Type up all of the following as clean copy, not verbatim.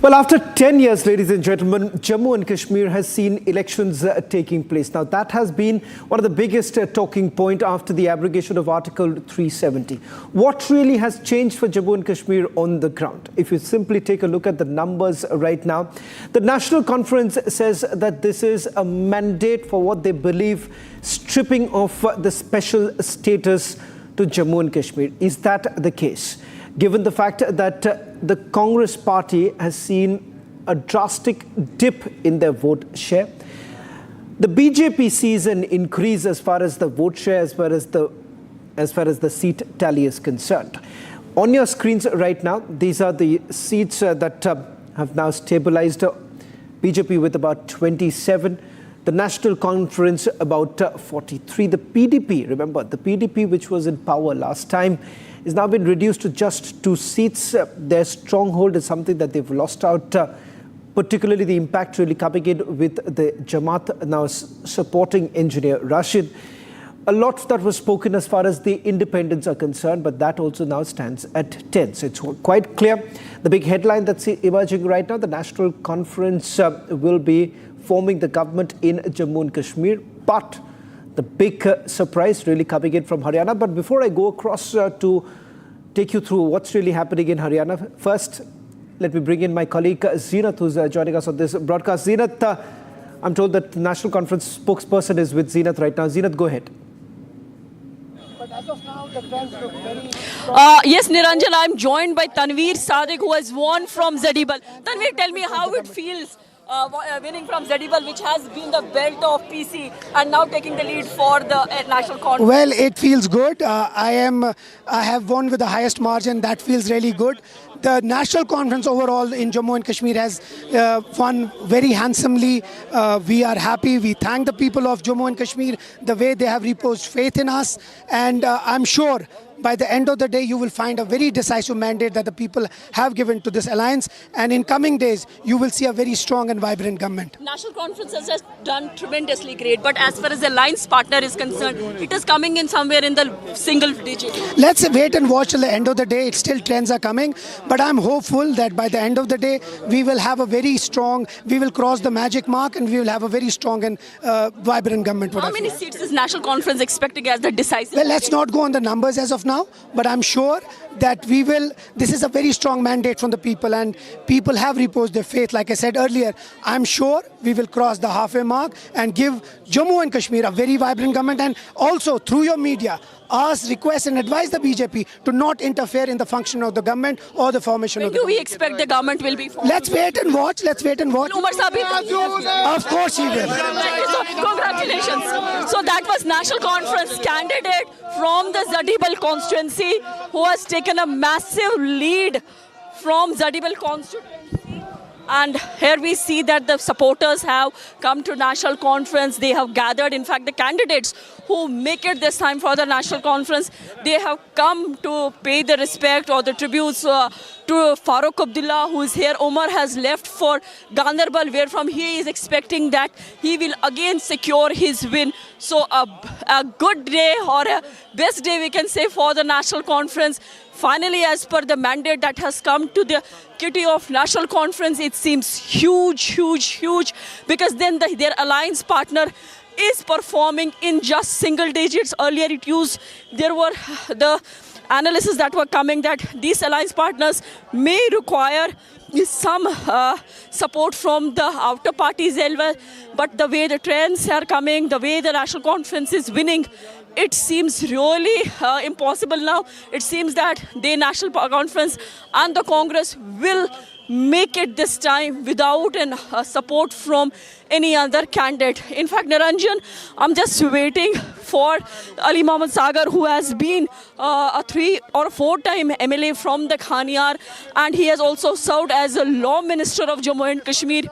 Well, after 10 years, ladies and gentlemen, Jammu and Kashmir has seen elections taking place. Now, that has been one of the biggest talking point after the abrogation of Article 370. What really has changed for Jammu and Kashmir on the ground? If you simply take a look at the numbers right now, the National Conference says that this is a mandate for what they believe stripping of the special status to Jammu and Kashmir. Is that the case? Given the fact that the Congress party has seen a drastic dip in their vote share, the BJP sees an increase as far as the vote share, as far as the seat tally is concerned. On your screens right now, these are the seats that have now stabilized. BJP with about 27, the National Conference about 43. The PDP, remember, the PDP which was in power last time, is now been reduced to just 2 seats. Their stronghold is something that they've lost out, particularly the impact really coming in with the Jamaat now supporting Engineer Rashid. A lot that was spoken as far as the independents are concerned, but that also now stands at 10. So it's quite clear. The big headline that's emerging right now, the National Conference will be forming the government in Jammu and Kashmir, but the big surprise really coming in from Haryana. But before I go across to take you through what's really happening in Haryana, first, let me bring in my colleague Zeenat, who's joining us on this broadcast. Zeenat, I'm told that the National Conference spokesperson is with Zeenat right now. Zeenat, go ahead. But as of now, the trends look very yes, Niranjan, I'm joined by Tanveer Sadiq, who has won from Zadibal. Tanveer, tell me how it feels winning from Zadibal, which has been the belt of PC, and now taking the lead for the National Conference. well. It feels good. I have won with the highest margin. That feels really good. The National Conference overall in Jammu and Kashmir has won very handsomely. We are happy. We thank the people of Jammu and Kashmir the way they have reposed faith in us, and I'm sure by the end of the day, you will find a very decisive mandate that the people have given to this alliance. And in coming days, you will see a very strong and vibrant government. National Conference has just done tremendously great, but as far as the alliance partner is concerned, it is coming in somewhere in the single digit. Let's wait and watch till the end of the day. It's still trends are coming, but I'm hopeful that by the end of the day, we will have a very strong, we will cross the magic mark, and we will have a very strong and vibrant government. How many seats is National Conference expecting as the decisive? Well, let's not go on the numbers as of now, but I'm sure that we will. This is a very strong mandate from the people, and people have reposed their faith. Like I said earlier, I'm sure we will cross the halfway mark and give Jammu and Kashmir a very vibrant government. And also through your media, ask, request and advise the BJP to not interfere in the function of the government or the formation When of the do we government. expect the government will be formed? Let's wait and watch. Let's wait and watch. Umar Saab, Of course he will. thank you so congratulations. So that was National Conference candidate from the Zadibal constituency who has taken a massive lead from Zadibal constituency. And here we see that the supporters have come to National Conference. They have gathered. In fact, the candidates who make it this time for the National Conference, they have come to pay the respect or the tributes to Farooq Abdullah, who is here. Umar has left for Ganderbal, where from he is expecting that he will again secure his win. So a good day, or a best day we can say, for the National Conference. Finally, as per the mandate that has come to the kitty of National Conference, it seems huge, huge, huge, because then their alliance partner is performing in just single digits. Earlier it used, there were the analysis that were coming that these alliance partners may require some support from the outer parties as well. But the way the trends are coming, the way the National Conference is winning, it seems really impossible now. It seems that the National Conference and the Congress will make it this time without support from any other candidate. In fact, Niranjan, I'm just waiting for Ali Mohammad Sagar, who has been a 3 or 4-time MLA from the Khaniar, and he has also served as a law minister of Jammu and Kashmir.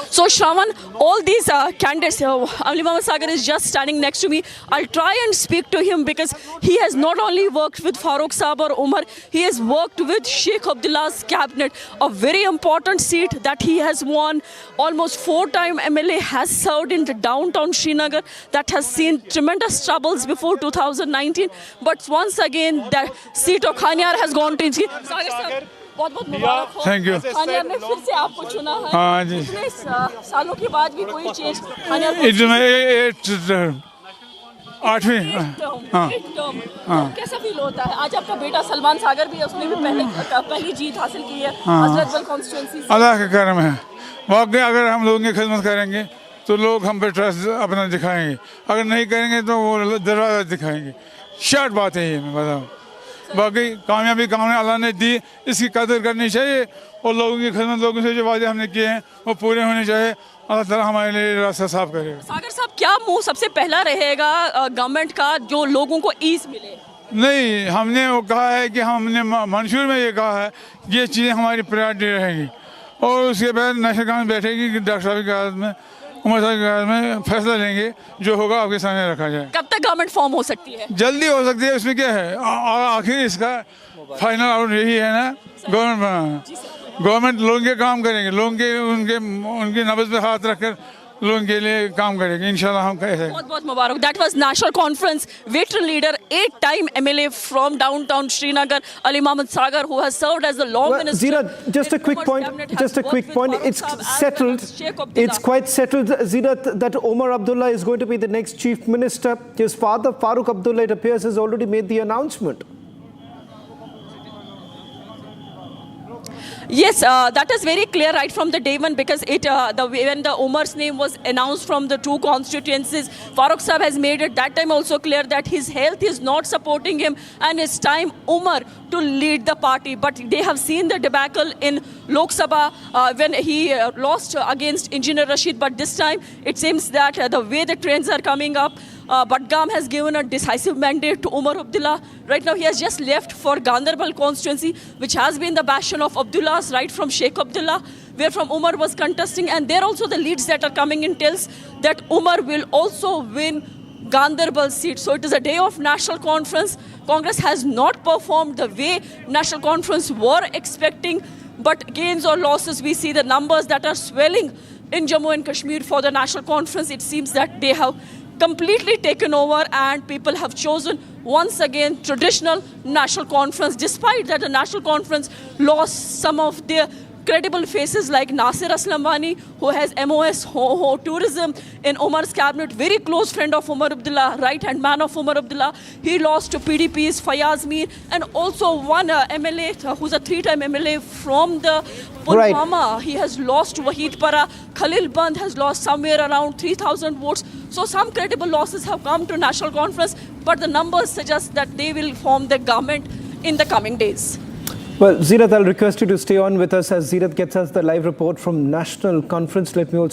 So Shravan, all these candidates, Ali Mohammad Sagar is just standing next to me. I'll try and speak to him because he has not only worked with Farooq Saab or Umar, he has worked with Sheikh Abdullah's cabinet, a very important seat that he has won. Almost 4-time MLA, has served in the downtown Srinagar, that has seen tremendous troubles before 2019. But once again, the seat of Khaniar has gone to Sagar sir. बहुत बहुत मुबारक हो। Thank you. हानिया ने फिर से आपको चुना है। हाँ जी। इतने सालों के बाद भी कोई चेंज हानिया को इसमें 8वीं हाँ तो कैसा फील होता है? आज आपका बेटा सलमान सागर भी है, उसने भी पहली जीत हासिल की है हजरतबल कॉन्स्टिट्यूंसी से। अल्लाह का करम है। वाकई अगर हम लोगों की खिदमत करेंगे तो लोग हम पे ट्रस्ट अपना दिखाएंगे, अगर नहीं करेंगे तो वो दरवाज़ा दिखाएंगे। शर्ट बात है ये, मैं बताऊँ। बाकी कामयाबी कामने अल्लाह ने दी, इसकी कदर करनी चाहिए और लोगों की खिदमत, लोगों से जो वादे हमने किए हैं वो पूरे होने चाहिए। अल्लाह ताला हमारे लिए रास्ता साफ करेगा। सागर साहब, क्या मूव सबसे पहला रहेगा गवर्नमेंट का जो लोगों को ईज मिले? नहीं, हमने वो कहा है कि हमने मंशूर में ये कहा है कि ये चीज़ें हमारी प्रायोरिटी रहेंगी और उसके बाद नेशनल काउंसिल बैठेगी कि डॉक्टर साहब की क़यादत में, उमर साहब की क़यादत में फैसला लेंगे, जो होगा आपके सामने रखा जाए। कब तक गवर्नमेंट फॉर्म हो सकती है? जल्दी हो सकती है, उसमें क्या है। आखिर इसका फाइनल आउट यही है ना, गवर्नमेंट बनाना। गवर्नमेंट लोगों के काम करेंगे, लोगों के उनकी नब्ज़ पे हाथ रखकर लोगों के लिए काम करेंगे इंशाल्लाह। हम कैसे बहुत बहुत मुबारक। That was National Conference veteran leader, 8-time MLA from downtown Srinagar, Ali Mohammed Sagar, who has served as the law Well, minister. Zira, just a quick point. Just a quick point. It's settled. It's quite settled, Zira, that Omar Abdullah is going to be the next chief minister. His father, Farooq Abdullah, it appears, has already made the announcement. Yes, that is very clear right from the day one, because when the Omar's name was announced from the two constituencies, Farooq Sahab has made it that time also clear that his health is not supporting him and it's time Umar to lead the party. But they have seen the debacle in Lok Sabha when he lost against Engineer Rashid. But this time it seems that the way the trends are coming up, Badgam has given a decisive mandate to Umar Abdullah. Right now he has just left for Ganderbal constituency, which has been the bastion of Abdullah's, right from Sheikh Abdullah, where from Umar was contesting. And there also the leads that are coming in tells that Umar will also win Ganderbal seat. So it is a day of national conference. Congress has not performed the way national conference were expecting. But gains or losses, we see the numbers that are swelling in Jammu and Kashmir for the national conference. It seems that they have completely taken over and people have chosen once again traditional national conference, despite that the national conference lost some of their credible faces like Nasir Aslamwani, who has MOS tourism in Omar's cabinet, very close friend of Umar Abdullah, right-hand man of Umar Abdullah. He lost to PDP's Fayaz Mir, and also one MLA who's a 3-time MLA from the Pulwama. Right. He has lost to Wahid Para. Khalil Band has lost somewhere around 3,000 votes. So some credible losses have come to national conference, but the numbers suggest that they will form the government in the coming days. Well, Zirat, I'll request you to stay on with us as Zirat gets us the live report from National Conference. Let me also